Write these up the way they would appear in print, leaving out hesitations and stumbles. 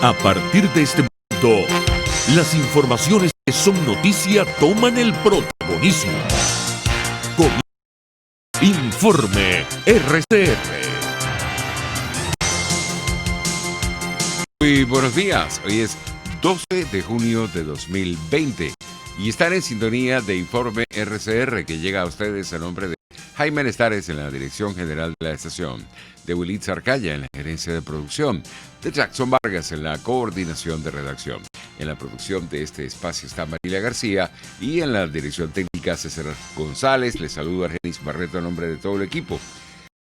A partir de este momento, las informaciones que son noticia toman el protagonismo. Informe RCR. Muy buenos días, hoy es 12 de junio de 2020 y están en sintonía de Informe RCR que llega a ustedes a nombre de Jaime Nestares en la dirección general de la estación, de Wilitz Arcaya en la gerencia de producción, de Jackson Vargas en la coordinación de redacción. En la producción de este espacio está Marilia García y en la dirección técnica César González. Les saludo a Argenis Barreto a nombre de todo el equipo.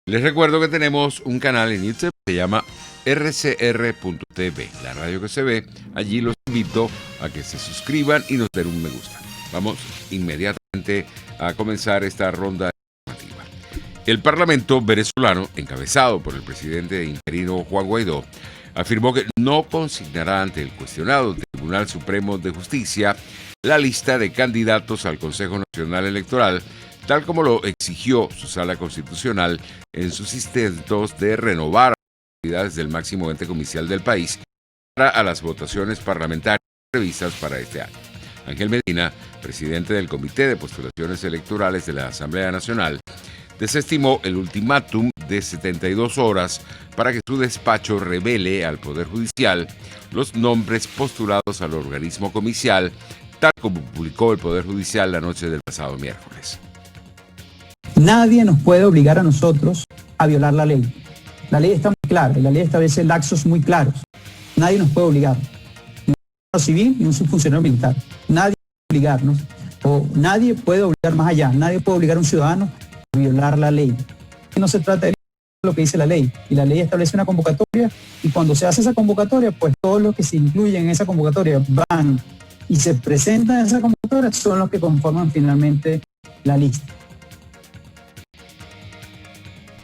Les recuerdo que tenemos un canal en YouTube que se llama rcr.tv, la radio que se ve. Allí los invito a que se suscriban y nos den un me gusta. Vamos inmediatamente a comenzar esta ronda informativa. El Parlamento venezolano, encabezado por el presidente interino Juan Guaidó, afirmó que no consignará ante el cuestionado Tribunal Supremo de Justicia la lista de candidatos al Consejo Nacional Electoral, tal como lo exigió su Sala Constitucional en sus intentos de renovar las actividades del máximo ente comicial del país para a las votaciones parlamentarias previstas para este año. Ángel Medina, presidente del Comité de Postulaciones Electorales de la Asamblea Nacional, desestimó el ultimátum de 72 horas para que su despacho revele al Poder Judicial los nombres postulados al organismo comicial, tal como publicó el Poder Judicial la noche del pasado miércoles. Nadie nos puede obligar a nosotros a violar la ley. La ley está muy clara y la ley establece lapsos muy claros. Nadie nos puede obligar, ni un civil ni un subfuncionario militar. Nadie puede obligarnos, o nadie puede obligar más allá. Nadie puede obligar a un ciudadano a violar la ley. No se trata de lo que dice la ley, y la ley establece una convocatoria, y cuando se hace esa convocatoria, pues todos los que se incluyen en esa convocatoria van y se presentan en esa convocatoria son los que conforman finalmente la lista.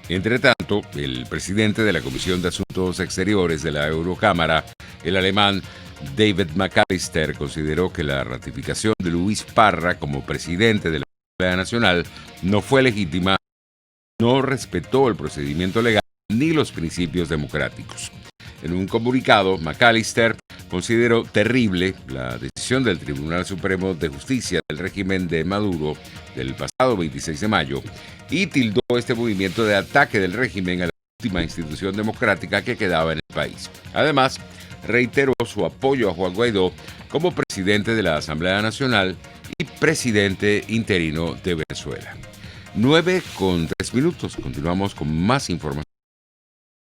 Entre tanto, el presidente de la Comisión de Asuntos Exteriores de la Eurocámara, el alemán David McAllister, consideró que la ratificación de Luis Parra como presidente de la Asamblea Nacional no fue legítima, no respetó el procedimiento legal ni los principios democráticos. En un comunicado, McAllister consideró terrible la decisión del Tribunal Supremo de Justicia del régimen de Maduro del pasado 26 de mayo y tildó este movimiento de ataque del régimen a la última institución democrática que quedaba en el país. Además, reiteró su apoyo a Juan Guaidó como presidente de la Asamblea Nacional y presidente interino de Venezuela. 9:03. Continuamos con más información.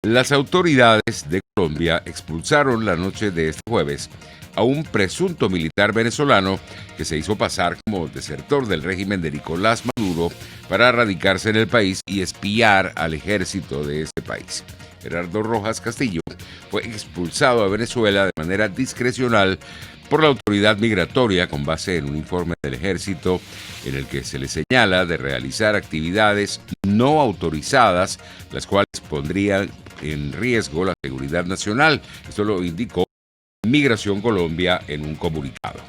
Las autoridades de Colombia expulsaron la noche de este jueves a un presunto militar venezolano que se hizo pasar como desertor del régimen de Nicolás Maduro para radicarse en el país y espiar al ejército de este país. Gerardo Rojas Castillo fue expulsado a Venezuela de manera discrecional por la autoridad migratoria con base en un informe del ejército en el que se le señala de realizar actividades no autorizadas, las cuales pondrían en riesgo la seguridad nacional. Esto lo indicó Migración Colombia en un comunicado.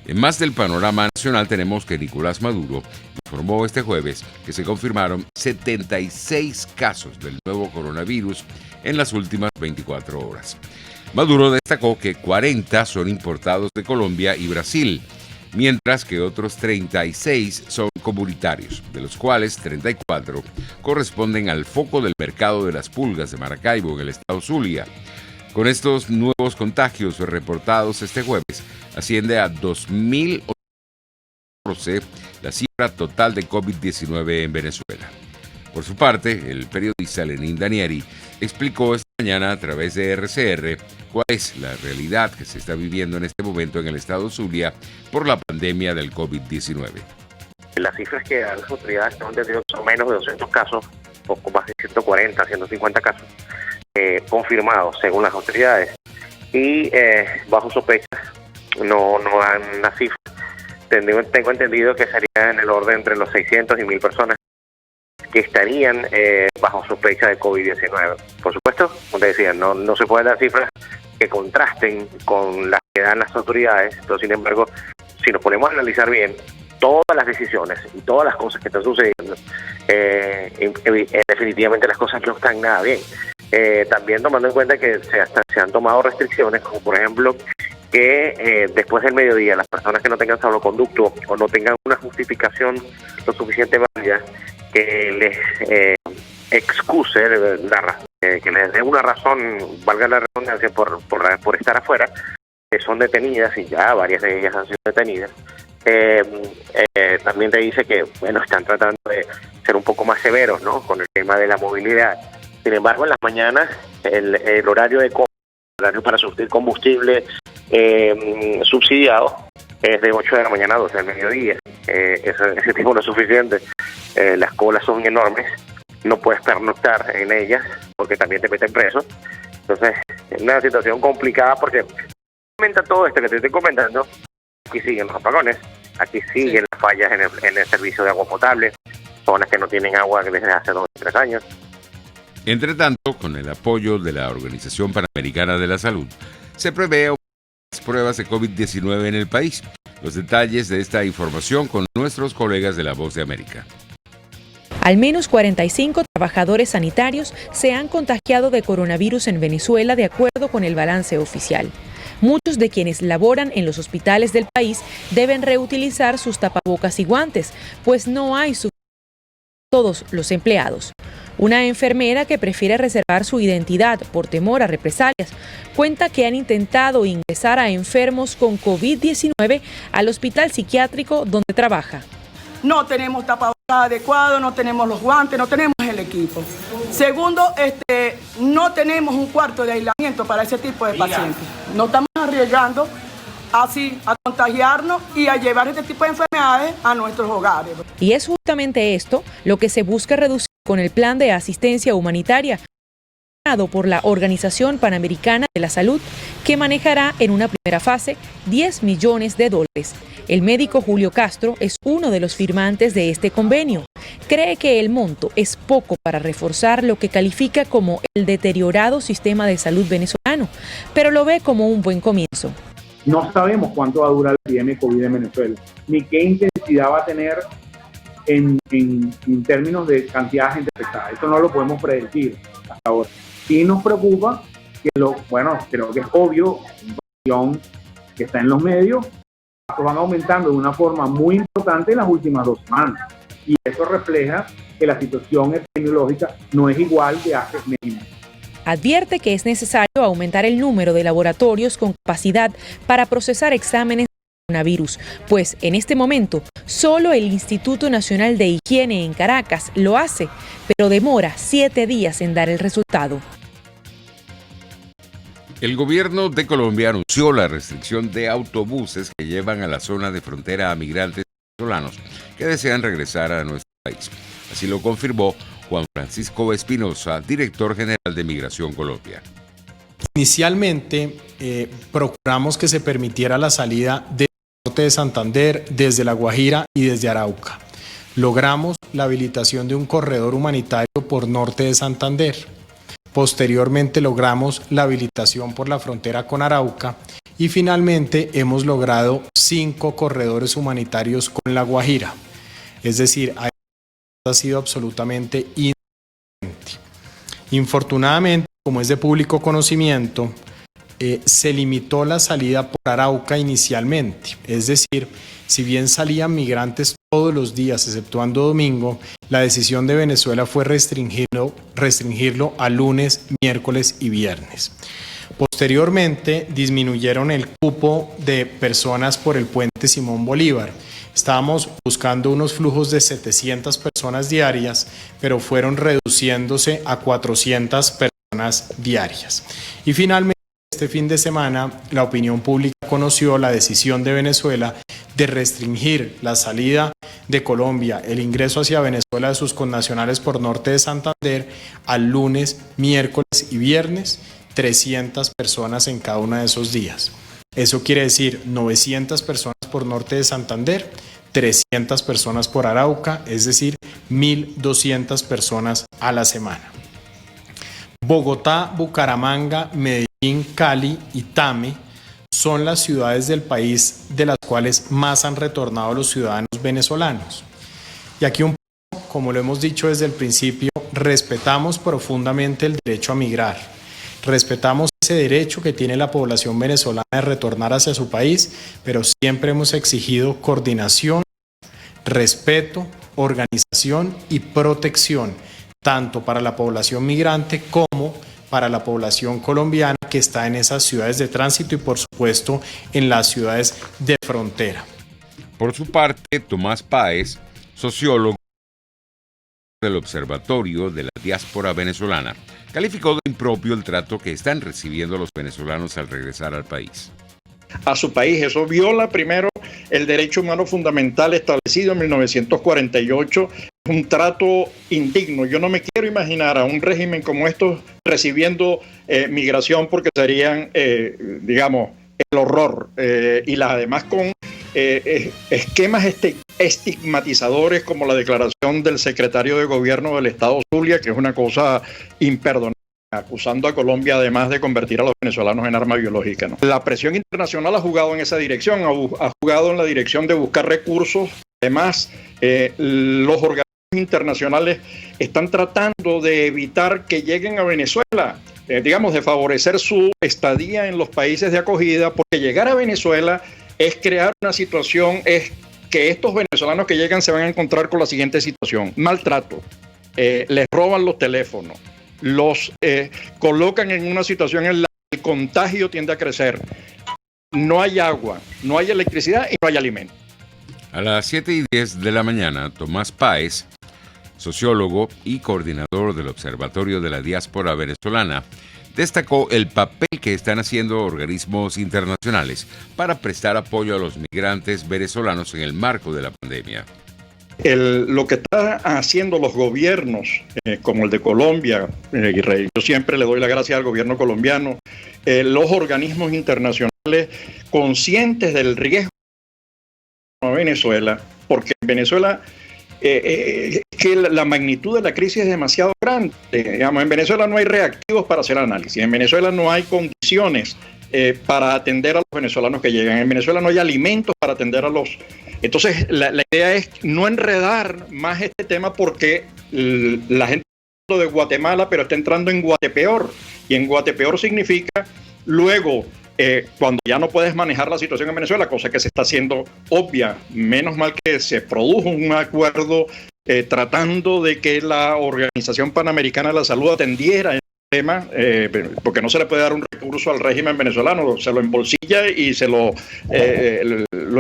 En más del panorama nacional tenemos que Nicolás Maduro informó este jueves que se confirmaron 76 casos del nuevo coronavirus en las últimas 24 horas. Maduro destacó que 40 son importados de Colombia y Brasil, mientras que otros 36 son comunitarios, de los cuales 34 corresponden al foco del mercado de las pulgas de Maracaibo en el estado Zulia. Con estos nuevos contagios reportados este jueves, asciende a 2.014 la cifra total de COVID-19 en Venezuela. Por su parte, el periodista Lenín Danieri explicó esta mañana a través de RCR cuál es la realidad que se está viviendo en este momento en el estado Zulia por la pandemia del COVID-19. Las cifras que dan las autoridades son menos de 200 casos, poco más de 140, 150 casos confirmados según las autoridades y bajo sospecha no dan una cifra. Tengo entendido que sería en el orden entre los 600 y 1.000 personas que estarían bajo sospecha de COVID-19. Por supuesto, como te decía, no se pueden dar cifras que contrasten con las que dan las autoridades, pero sin embargo, si nos ponemos a analizar bien todas las decisiones y todas las cosas que están sucediendo, definitivamente las cosas no están nada bien. También tomando en cuenta que se han tomado restricciones, como por ejemplo que después del mediodía las personas que no tengan salvoconducto o no tengan una justificación lo suficiente válida que les excuse, que les dé una razón, valga la redundancia, por estar afuera, que son detenidas, y ya varias de ellas han sido detenidas. También te dice que, bueno, están tratando de ser un poco más severos, ¿no?, con el tema de la movilidad. Sin embargo, en las mañanas el horario para surtir combustible subsidiado es de 8 de la mañana a 12 del mediodía. Ese tiempo no es suficiente. Las colas son enormes, no puedes pernoctar en ellas porque también te meten preso. Entonces, es una situación complicada porque comenta todo esto que te estoy comentando. Aquí siguen los apagones, aquí siguen las fallas en el servicio de agua potable, zonas que no tienen agua desde hace 2 o 3 años. Entre tanto, con el apoyo de la Organización Panamericana de la Salud, se prevé las pruebas de COVID-19 en el país. Los detalles de esta información con nuestros colegas de La Voz de América. Al menos 45 trabajadores sanitarios se han contagiado de coronavirus en Venezuela, de acuerdo con el balance oficial. Muchos de quienes laboran en los hospitales del país deben reutilizar sus tapabocas y guantes, pues no hay suficiente para todos los empleados. Una enfermera que prefiere reservar su identidad por temor a represalias cuenta que han intentado ingresar a enfermos con COVID-19 al hospital psiquiátrico donde trabaja. No tenemos tapabocas adecuados, no tenemos los guantes, no tenemos el equipo. Segundo, no tenemos un cuarto de aislamiento para ese tipo de pacientes. No estamos arriesgando así a contagiarnos y a llevar este tipo de enfermedades a nuestros hogares. Y es justamente esto lo que se busca reducir con el plan de asistencia humanitaria por la Organización Panamericana de la Salud, que manejará en una primera fase $10 millones. El médico Julio Castro es uno de los firmantes de este convenio. Cree que el monto es poco para reforzar lo que califica como el deteriorado sistema de salud venezolano, pero lo ve como un buen comienzo. No sabemos cuánto va a durar la epidemia de COVID en Venezuela, ni qué intensidad va a tener en términos de cantidad de gente afectada. Eso no lo podemos predecir hasta ahora. Sí nos preocupa que creo que es obvio, información que está en los medios, van aumentando de una forma muy importante en las últimas 2 semanas. Y eso refleja que la situación epidemiológica no es igual de hace meses. Advierte que es necesario aumentar el número de laboratorios con capacidad para procesar exámenes de coronavirus, pues en este momento solo el Instituto Nacional de Higiene en Caracas lo hace, pero demora 7 días en dar el resultado. El gobierno de Colombia anunció la restricción de autobuses que llevan a la zona de frontera a migrantes venezolanos que desean regresar a nuestro país. Así lo confirmó Juan Francisco Espinosa, director general de Migración Colombia. Inicialmente procuramos que se permitiera la salida del norte de Santander, desde La Guajira y desde Arauca. Logramos la habilitación de un corredor humanitario por norte de Santander. Posteriormente logramos la habilitación por la frontera con Arauca y finalmente hemos logrado 5 corredores humanitarios con La Guajira. Es decir, ha sido absolutamente insuficiente. Infortunadamente, como es de público conocimiento, se limitó la salida por Arauca inicialmente. Es decir, si bien salían migrantes todos los días, exceptuando domingo, la decisión de Venezuela fue restringirlo a lunes, miércoles y viernes. Posteriormente, disminuyeron el cupo de personas por el puente Simón Bolívar. Estábamos buscando unos flujos de 700 personas diarias, pero fueron reduciéndose a 400 personas diarias. Y finalmente, este fin de semana, la opinión pública conoció la decisión de Venezuela de restringir la salida de Colombia, el ingreso hacia Venezuela de sus connacionales por norte de Santander al lunes, miércoles y viernes, 300 personas en cada uno de esos días. Eso quiere decir 900 personas por norte de Santander, 300 personas por Arauca, es decir, 1.200 personas a la semana. Bogotá, Bucaramanga, Medellín, Cali y Tame son las ciudades del país de las cuales más han retornado los ciudadanos venezolanos. Y aquí un poco como lo hemos dicho desde el principio, respetamos profundamente el derecho a migrar. Respetamos ese derecho que tiene la población venezolana de retornar hacia su país, pero siempre hemos exigido coordinación, respeto, organización y protección, tanto para la población migrante como para la población colombiana que está en esas ciudades de tránsito y, por supuesto, en las ciudades de frontera. Por su parte, Tomás Páez, sociólogo del Observatorio de la Diáspora Venezolana, calificó de impropio el trato que están recibiendo los venezolanos al regresar al país. A su país. Eso viola primero el derecho humano fundamental establecido en 1948. Es un trato indigno. Yo no me quiero imaginar a un régimen como estos recibiendo migración, porque serían, digamos, el horror. Y además con esquemas estigmatizadores como la declaración del secretario de gobierno del Estado Zulia, que es una cosa imperdonable, acusando a Colombia además de convertir a los venezolanos en arma biológica, ¿no? La presión internacional ha jugado en esa dirección, ha jugado en la dirección de buscar recursos. Además, los organismos internacionales están tratando de evitar que lleguen a Venezuela, digamos, de favorecer su estadía en los países de acogida, porque llegar a Venezuela es crear una situación, es que estos venezolanos que llegan se van a encontrar con la siguiente situación: maltrato, les roban los teléfonos, los colocan en una situación en la que el contagio tiende a crecer, no hay agua, no hay electricidad y no hay alimento. A las 7:10 de la mañana, Tomás Páez, sociólogo y coordinador del Observatorio de la Diáspora Venezolana, destacó el papel que están haciendo organismos internacionales para prestar apoyo a los migrantes venezolanos en el marco de la pandemia. Lo que están haciendo los gobiernos, como el de Colombia, yo siempre le doy la gracia al gobierno colombiano, los organismos internacionales conscientes del riesgo a Venezuela, porque en Venezuela que la magnitud de la crisis es demasiado grande. Digamos, en Venezuela no hay reactivos para hacer análisis, en Venezuela no hay condiciones para atender a los venezolanos que llegan, en Venezuela no hay alimentos para atender a los... Entonces la idea es no enredar más este tema, porque la gente está hablando de Guatemala, pero está entrando en Guatepeor, y en Guatepeor significa luego... cuando ya no puedes manejar la situación en Venezuela, cosa que se está haciendo obvia, menos mal que se produjo un acuerdo tratando de que la Organización Panamericana de la Salud atendiera el tema, porque no se le puede dar un recurso al régimen venezolano, se lo embolsilla y se lo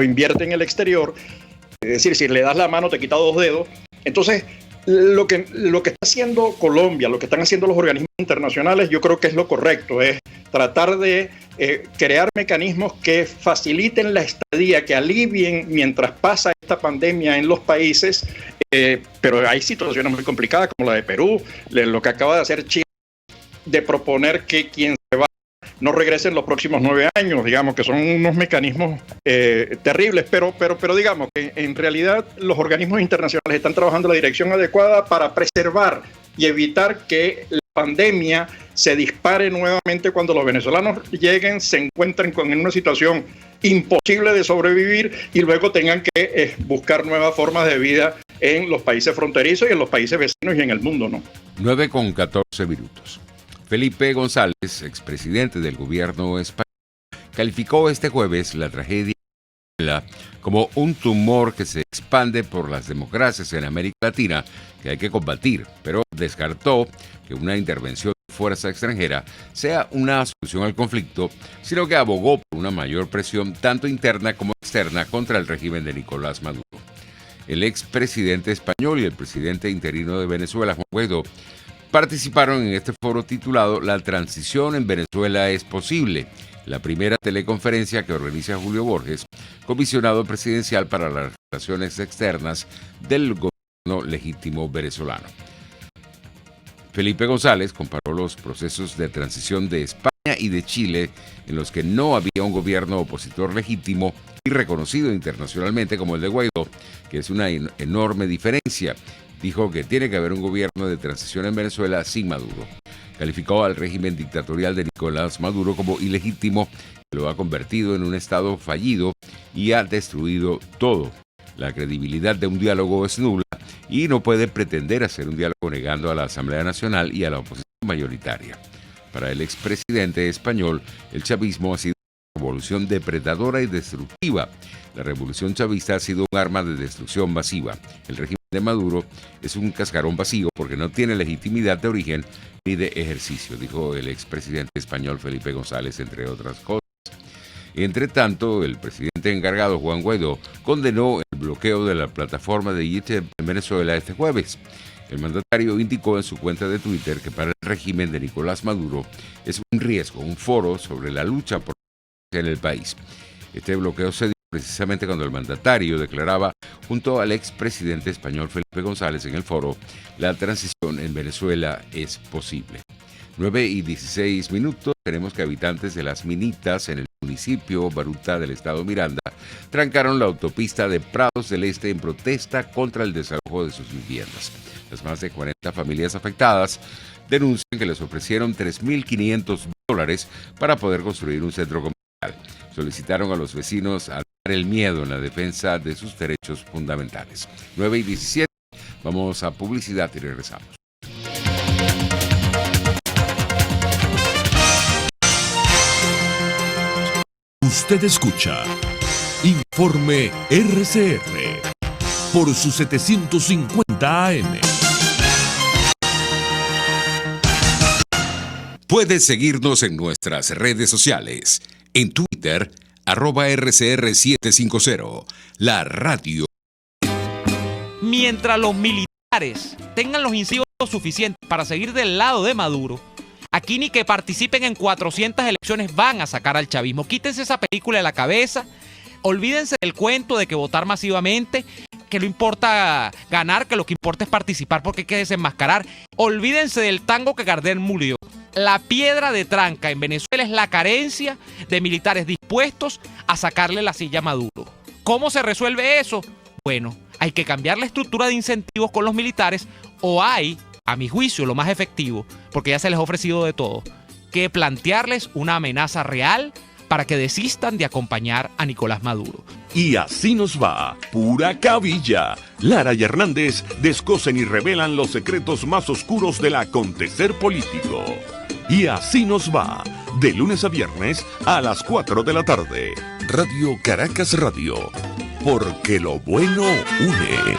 invierte en el exterior. Es decir, si le das la mano te quita 2 dedos. Entonces, lo que está haciendo Colombia, lo que están haciendo los organismos internacionales, yo creo que es lo correcto, es tratar de crear mecanismos que faciliten la estadía, que alivien mientras pasa esta pandemia en los países, pero hay situaciones muy complicadas como la de Perú, lo que acaba de hacer Chile, de proponer que quien se va no regrese en los próximos 9 años, digamos que son unos mecanismos terribles, pero digamos que en realidad los organismos internacionales están trabajando en la dirección adecuada para preservar y evitar que la pandemia se dispare nuevamente cuando los venezolanos lleguen, se encuentren en una situación imposible de sobrevivir y luego tengan que buscar nuevas formas de vida en los países fronterizos y en los países vecinos y en el mundo, ¿no? 9:14. Felipe González, expresidente del gobierno español, calificó este jueves la tragedia como un tumor que se expande por las democracias en América Latina que hay que combatir, pero descartó que una intervención de fuerza extranjera sea una solución al conflicto, sino que abogó por una mayor presión tanto interna como externa contra el régimen de Nicolás Maduro. El expresidente español y el presidente interino de Venezuela, Juan Guaidó, participaron en este foro titulado La transición en Venezuela es posible, la primera teleconferencia que organiza Julio Borges, comisionado presidencial para las relaciones externas del gobierno legítimo venezolano. Felipe González comparó los procesos de transición de España y de Chile, en los que no había un gobierno opositor legítimo y reconocido internacionalmente como el de Guaidó, que es una enorme diferencia. Dijo que tiene que haber un gobierno de transición en Venezuela sin Maduro. Calificó al régimen dictatorial de Nicolás Maduro como ilegítimo, que lo ha convertido en un estado fallido y ha destruido todo La credibilidad de un diálogo es nula y no puede pretender hacer un diálogo negando a la Asamblea Nacional y a la oposición mayoritaria. Para el expresidente español, el chavismo ha sido una revolución depredadora y destructiva. La revolución chavista ha sido un arma de destrucción masiva. El régimen de Maduro es un cascarón vacío porque no tiene legitimidad de origen ni de ejercicio, dijo el expresidente español Felipe González, entre otras cosas. Entre tanto, el presidente encargado, Juan Guaidó, condenó el bloqueo de la plataforma de YouTube en Venezuela este jueves. El mandatario indicó en su cuenta de Twitter que para el régimen de Nicolás Maduro es un riesgo, un foro sobre la lucha por la democracia en el país. Este bloqueo se dio precisamente cuando el mandatario declaraba, junto al expresidente español Felipe González en el foro, la transición en Venezuela es posible. 9:16. Tenemos que habitantes de Las Minitas, en el municipio Baruta del estado Miranda, trancaron la autopista de Prados del Este en protesta contra el desalojo de sus viviendas. Las más de 40 familias afectadas denuncian que les ofrecieron $3.500 para poder construir un centro comercial. Solicitaron a los vecinos a dar el miedo en la defensa de sus derechos fundamentales. 9:17. Vamos a publicidad y regresamos. Usted escucha Informe RCR por su 750 AM. Puedes seguirnos en nuestras redes sociales. En Twitter, @RCR750, la radio. Mientras los militares tengan los incentivos suficientes para seguir del lado de Maduro, aquí ni que participen en 400 elecciones van a sacar al chavismo. Quítense esa película de la cabeza, olvídense del cuento de que votar masivamente, que no importa ganar, que lo que importa es participar porque hay que desenmascarar. Olvídense del tango que Gardel murió. La piedra de tranca en Venezuela es la carencia de militares dispuestos a sacarle la silla a Maduro. ¿Cómo se resuelve eso? Bueno, hay que cambiar la estructura de incentivos con los militares, o hay, a mi juicio, lo más efectivo, porque ya se les ha ofrecido de todo, que plantearles una amenaza real para que desistan de acompañar a Nicolás Maduro. Y así nos va, pura cabilla. Lara y Hernández descosen y revelan los secretos más oscuros del acontecer político. Y así nos va, de lunes a viernes a las 4 de la tarde. Radio Caracas Radio, porque lo bueno une.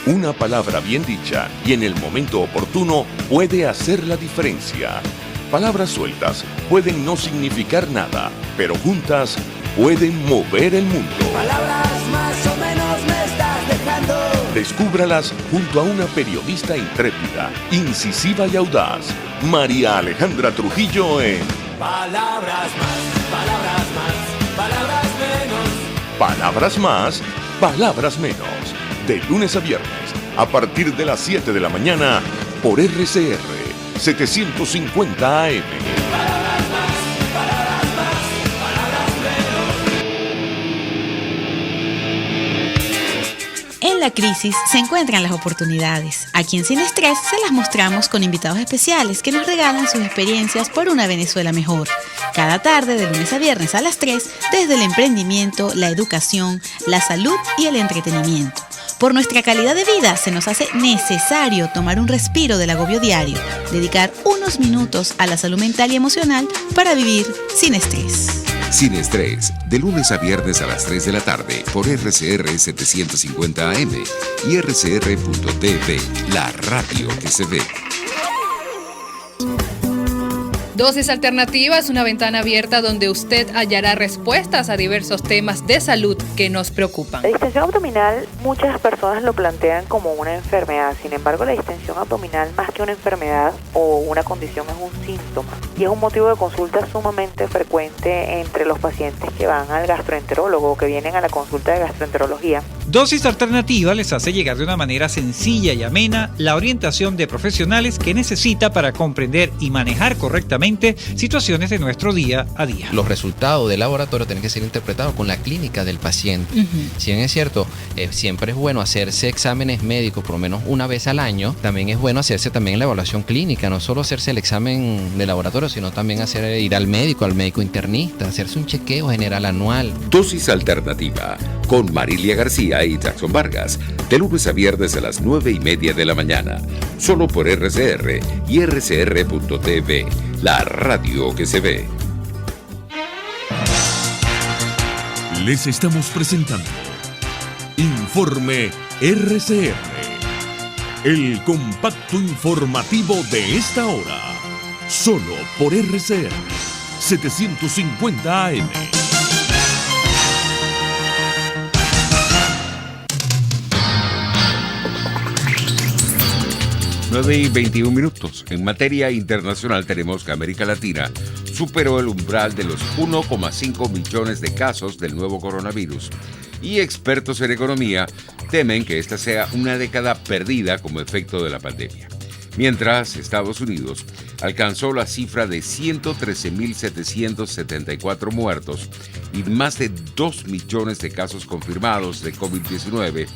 Una palabra bien dicha y en el momento oportuno puede hacer la diferencia. Palabras sueltas pueden no significar nada, pero juntas pueden mover el mundo. Palabras más o menos me estás dejando. Descúbralas junto a una periodista intrépida, incisiva y audaz, María Alejandra Trujillo en Palabras más, palabras más, palabras menos. Palabras más, palabras menos. De lunes a viernes, a partir de las 7 de la mañana, por RCR 750 AM. Palabras más, palabras más, palabras menos. En la crisis se encuentran las oportunidades. Aquí en Sin Estrés se las mostramos con invitados especiales que nos regalan sus experiencias por una Venezuela mejor. Cada tarde, de lunes a viernes a las 3, desde el emprendimiento, la educación, la salud y el entretenimiento. Por nuestra calidad de vida se nos hace necesario tomar un respiro del agobio diario, dedicar unos minutos a la salud mental y emocional para vivir sin estrés. Sin Estrés, de lunes a viernes a las 3 de la tarde por RCR 750 AM y rcr.tv, la radio que se ve. Dosis Alternativa es una ventana abierta donde usted hallará respuestas a diversos temas de salud que nos preocupan. La distensión abdominal, muchas personas lo plantean como una enfermedad. Sin embargo, la distensión abdominal, más que una enfermedad o una condición, es un síntoma y es un motivo de consulta sumamente frecuente entre los pacientes que van al gastroenterólogo o que vienen a la consulta de gastroenterología, Dosis Alternativa les hace llegar de una manera sencilla y amena la orientación de profesionales que necesita para comprender y manejar correctamente situaciones de nuestro día a día. Los resultados del laboratorio tienen que ser interpretados con la clínica del paciente. Si bien es cierto, siempre es bueno hacerse exámenes médicos por lo menos una vez al año, también es bueno hacerse también la evaluación clínica, no solo hacerse el examen de laboratorio, sino también ir al médico internista, hacerse un chequeo general anual. Dosis Alternativa con Marilia García y Jackson Vargas, de lunes a viernes a las 9:30 de la mañana, solo por RCR y RCR.tv, la radio que se ve. Les estamos presentando Informe RCR, el compacto informativo de esta hora, solo por RCR 750 AM. Nueve y 21 minutos. En materia internacional tenemos que América Latina superó el umbral de los 1,5 millones de casos del nuevo coronavirus y expertos en economía temen que esta sea una década perdida como efecto de la pandemia. Mientras, Estados Unidos alcanzó la cifra de 113.774 muertos y más de 2 millones de casos confirmados de COVID-19,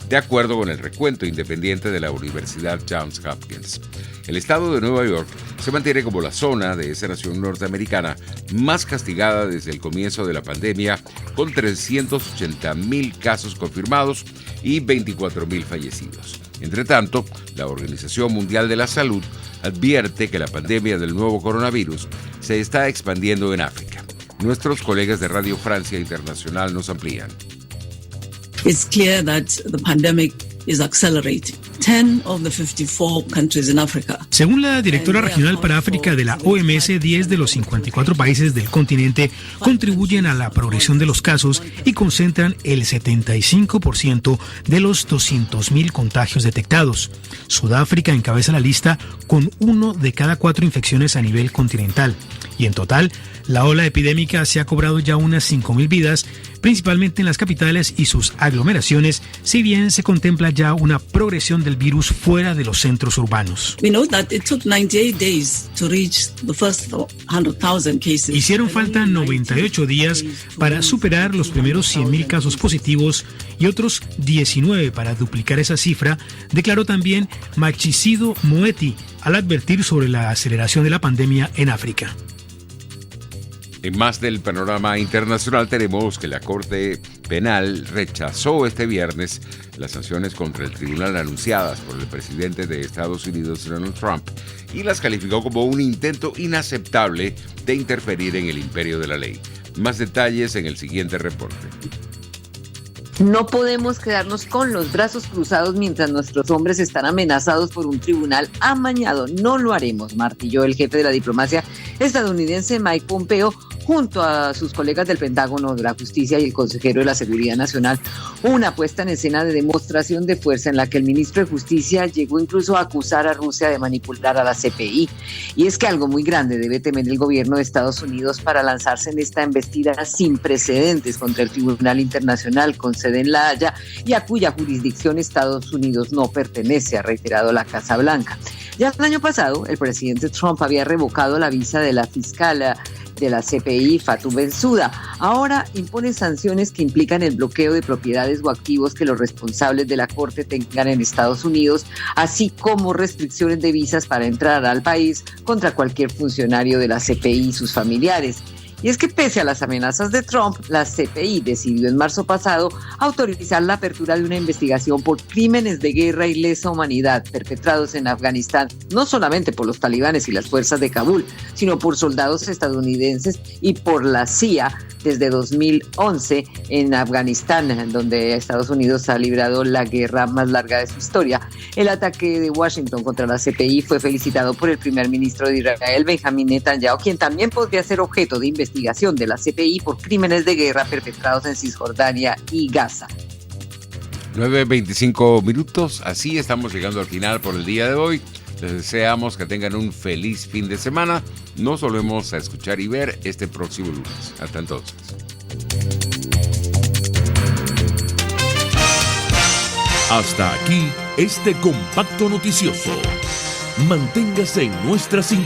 de acuerdo con el recuento independiente de la Universidad Johns Hopkins. El estado de Nueva York se mantiene como la zona de esa nación norteamericana más castigada desde el comienzo de la pandemia, con 380.000 casos confirmados y 24.000 fallecidos. Entre tanto, la Organización Mundial de la Salud advierte que la pandemia del nuevo coronavirus se está expandiendo en África. Nuestros colegas de Radio Francia Internacional nos amplían. It's clear that the pandemic is accelerating. 10 of the 54 countries in Africa. Según la directora regional para África de la OMS, 10 de los 54 países del continente contribuyen a la progresión de los casos y concentran el 75% de los 200.000 contagios detectados. Sudáfrica encabeza la lista con 1 de cada 4 infecciones a nivel continental. Y en total, la ola epidémica se ha cobrado ya unas 5.000 vidas, principalmente en las capitales y sus aglomeraciones, si bien se contempla ya una progresión del virus fuera de los centros urbanos. Hicieron falta 98 días para superar los primeros 100.000 casos positivos y otros 19 para duplicar esa cifra, declaró también Matshidiso Moeti al advertir sobre la aceleración de la pandemia en África. En más del panorama internacional tenemos que la Corte Penal rechazó este viernes las sanciones contra el tribunal anunciadas por el presidente de Estados Unidos, Donald Trump, y las calificó como un intento inaceptable de interferir en el imperio de la ley. Más detalles en el siguiente reporte. No podemos quedarnos con los brazos cruzados mientras nuestros hombres están amenazados por un tribunal amañado. No lo haremos, martilló el jefe de la diplomacia estadounidense Mike Pompeo junto a sus colegas del Pentágono, de la Justicia y el consejero de la Seguridad Nacional. Una puesta en escena de demostración de fuerza en la que el ministro de Justicia llegó incluso a acusar a Rusia de manipular a la CPI. Y es que algo muy grande debe temer el gobierno de Estados Unidos para lanzarse en esta embestida sin precedentes contra el Tribunal Internacional con sede en La Haya y a cuya jurisdicción Estados Unidos no pertenece, ha reiterado la Casa Blanca. Ya el año pasado, el presidente Trump había revocado la visa de la fiscal de la CPI, Fatou Bensouda. Ahora impone sanciones que implican el bloqueo de propiedades o activos que los responsables de la Corte tengan en Estados Unidos, así como restricciones de visas para entrar al país contra cualquier funcionario de la CPI y sus familiares. Y es que pese a las amenazas de Trump, la CPI decidió en marzo pasado autorizar la apertura de una investigación por crímenes de guerra y lesa humanidad perpetrados en Afganistán, no solamente por los talibanes y las fuerzas de Kabul, sino por soldados estadounidenses y por la CIA desde 2011 en Afganistán, donde Estados Unidos ha librado la guerra más larga de su historia. El ataque de Washington contra la CPI fue felicitado por el primer ministro de Israel, Benjamín Netanyahu, quien también podría ser objeto de investigación de la CPI por crímenes de guerra perpetrados en Cisjordania y Gaza. 9:25 minutos, así estamos llegando al final por el día de hoy. Les deseamos que tengan un feliz fin de semana. Nos volvemos a escuchar y ver este próximo lunes. Hasta entonces. Hasta aquí este compacto noticioso. Manténgase en nuestra sintonía.